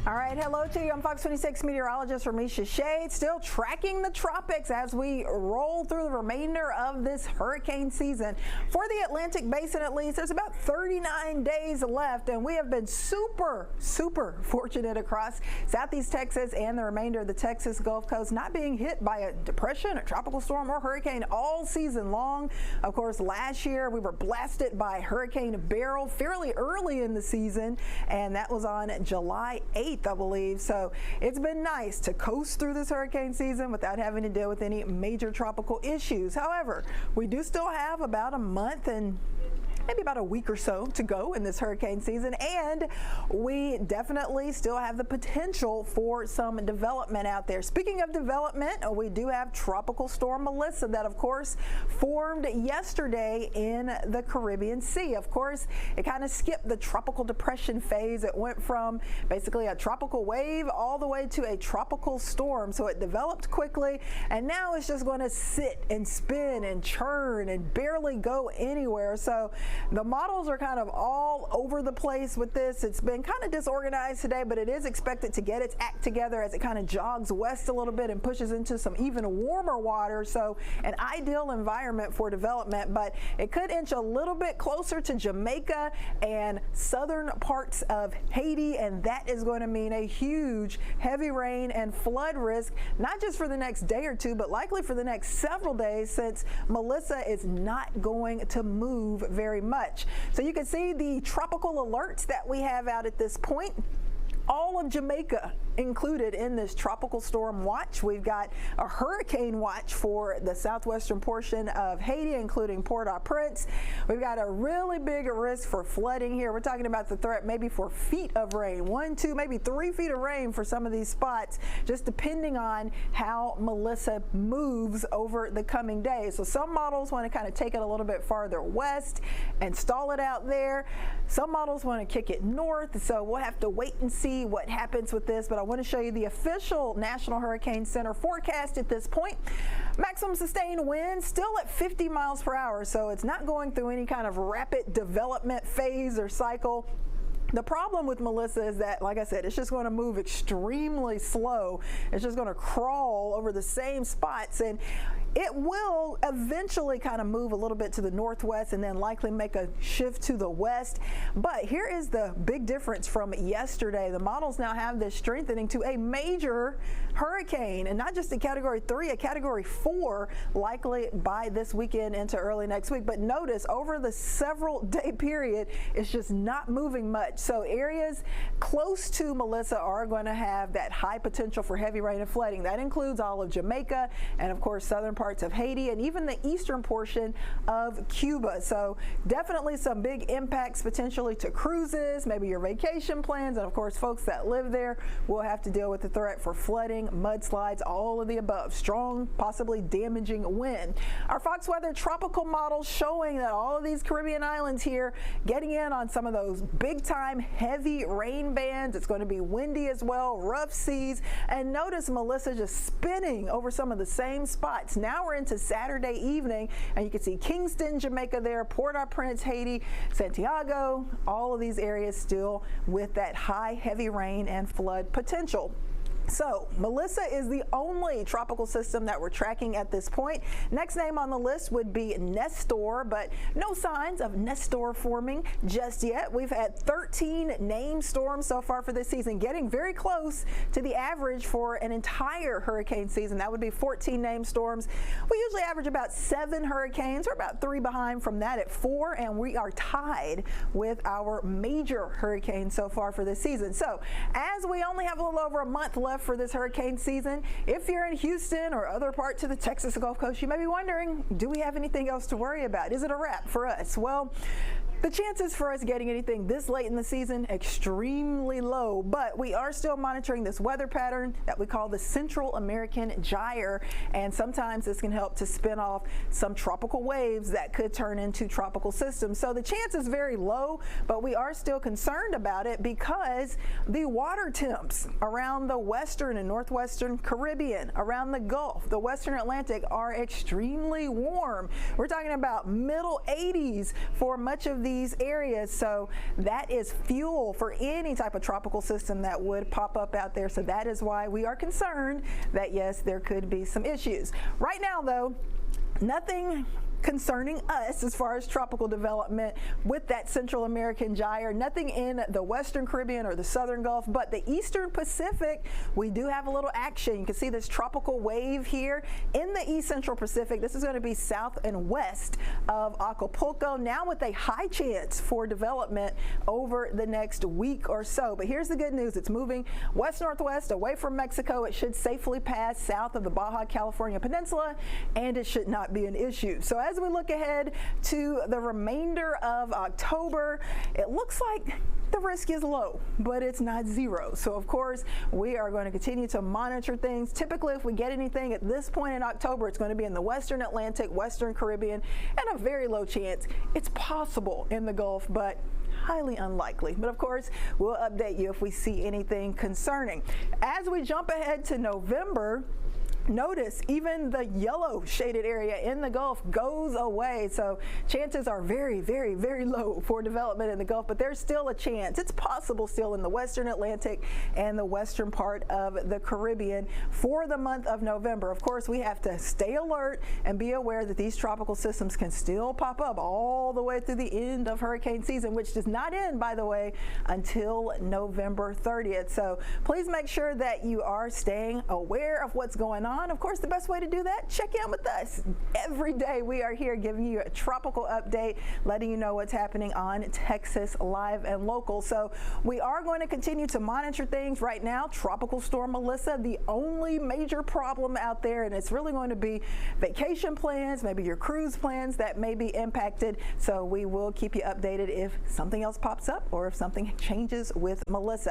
All right, hello to you. I'm Fox 26 meteorologist Ramisha Shade, still tracking the tropics as we roll through the remainder of this hurricane season. For the Atlantic Basin, at least, there's about 39 days left, and we have been super fortunate across Southeast Texas and the remainder of the Texas Gulf Coast not being hit by a depression, a tropical storm, or hurricane all season long. Of course, last year we were blasted by Hurricane Beryl fairly early in the season, and that was on July 8th. I believe. So it's been nice to coast through this hurricane season without having to deal with any major tropical issues. However, we do still have about a month and maybe about a week or so to go in this hurricane season, and we definitely still have the potential for some development out there. Speaking of development, we do have Tropical Storm Melissa that, of course, formed yesterday in the Caribbean Sea. Of course, it kind of skipped the tropical depression phase. It went from basically a tropical wave all the way to a tropical storm. So it developed quickly, and now it's just going to sit and spin and churn and barely go anywhere. So the models are kind of all over the place with this. It's been kind of disorganized today, but it is expected to get its act together as it kind of jogs west a little bit and pushes into some even warmer water. So an ideal environment for development, but it could inch a little bit closer to Jamaica and southern parts of Haiti, and that is going to mean a huge heavy rain and flood risk, not just for the next day or two, but likely for the next several days, since Melissa is not going to move very much. So you can see the tropical alerts that we have out at this point. All of Jamaica included in this tropical storm watch. We've got a hurricane watch for the southwestern portion of Haiti, including Port-au-Prince. We've got a really big risk for flooding here. We're talking about the threat maybe for feet of rain, 1, 2, maybe 3 feet of rain for some of these spots, just depending on how Melissa moves over the coming days. So some models want to kind of take it a little bit farther west and stall it out there. Some models want to kick it north, so we'll have to wait and see what happens with this, but I want to show you the official National Hurricane Center forecast at this point. Maximum sustained wind still at 50 miles per hour, so it's not going through any kind of rapid development phase or cycle. The problem with Melissa is that, like I said, it's just going to move extremely slow. It's just going to crawl over the same spots, and it will eventually kind of move a little bit to the northwest and then likely make a shift to the west. But here is the big difference from yesterday. The models now have this strengthening to a major hurricane, and not just a Category 3, a Category 4 likely by this weekend into early next week. But notice over the several day period, it's just not moving much. So areas close to Melissa are going to have that high potential for heavy rain and flooding. That includes all of Jamaica and, of course, southern parts of Haiti and even the eastern portion of Cuba. So definitely some big impacts potentially to cruises, maybe your vacation plans, and of course folks that live there will have to deal with the threat for flooding, mudslides, all of the above. Strong, possibly damaging wind. Our Fox Weather tropical models showing that all of these Caribbean islands here getting in on some of those big time heavy rain bands. It's going to be windy as well, rough seas, and notice Melissa just spinning over some of the same spots. Now we're into Saturday evening, and you can see Kingston, Jamaica there, Port-au-Prince, Haiti, Santiago, all of these areas still with that high heavy rain and flood potential. So Melissa is the only tropical system that we're tracking at this point. Next name on the list would be Nestor, but no signs of Nestor forming just yet. We've had 13 named storms so far for this season, getting very close to the average for an entire hurricane season. That would be 14 named storms. We usually average about 7 hurricanes. We're about 3 behind from that at 4, and we are tied with our major hurricane so far for this season. So as we only have a little over a month left for this hurricane season, if you're in Houston or other parts of the Texas Gulf Coast, you may be wondering, do we have anything else to worry about? Is it a wrap for us? Well, the chances for us getting anything this late in the season, extremely low, but we are still monitoring this weather pattern that we call the Central American Gyre, and sometimes this can help to spin off some tropical waves that could turn into tropical systems. So the chance is very low, but we are still concerned about it because the water temps around the western and northwestern Caribbean, around the Gulf, the western Atlantic are extremely warm. We're talking about middle 80s for much of the these areas. So that is fuel for any type of tropical system that would pop up out there. So that is why we are concerned that, yes, there could be some issues. Right now, though, nothing concerning us as far as tropical development with that Central American gyre. Nothing in the Western Caribbean or the Southern Gulf, but the Eastern Pacific, we do have a little action. You can see this tropical wave here in the East Central Pacific. This is going to be south and west of Acapulco, now with a high chance for development over the next week or so. But here's the good news. It's moving west-northwest away from Mexico. It should safely pass south of the Baja California Peninsula, and it should not be an issue. So as we look ahead to the remainder of October, it looks like the risk is low, but it's not zero. So of course, we are going to continue to monitor things. Typically, if we get anything at this point in October, it's going to be in the Western Atlantic, Western Caribbean, and a very low chance. It's possible in the Gulf, but highly unlikely. But of course, we'll update you if we see anything concerning. As we jump ahead to November, notice even the yellow shaded area in the Gulf goes away. So chances are very, very, very low for development in the Gulf, but there's still a chance. It's possible still in the Western Atlantic and the western part of the Caribbean for the month of November. Of course, we have to stay alert and be aware that these tropical systems can still pop up all the way through the end of hurricane season, which does not end, by the way, until November 30th. So please make sure that you are staying aware of what's going on. Of course, the best way to do that, check in with us. Every day we are here giving you a tropical update, letting you know what's happening on Texas Live and Local. So we are going to continue to monitor things. Right now, Tropical Storm Melissa, the only major problem out there, and it's really going to be vacation plans, maybe your cruise plans that may be impacted. So we will keep you updated if something else pops up or if something changes with Melissa.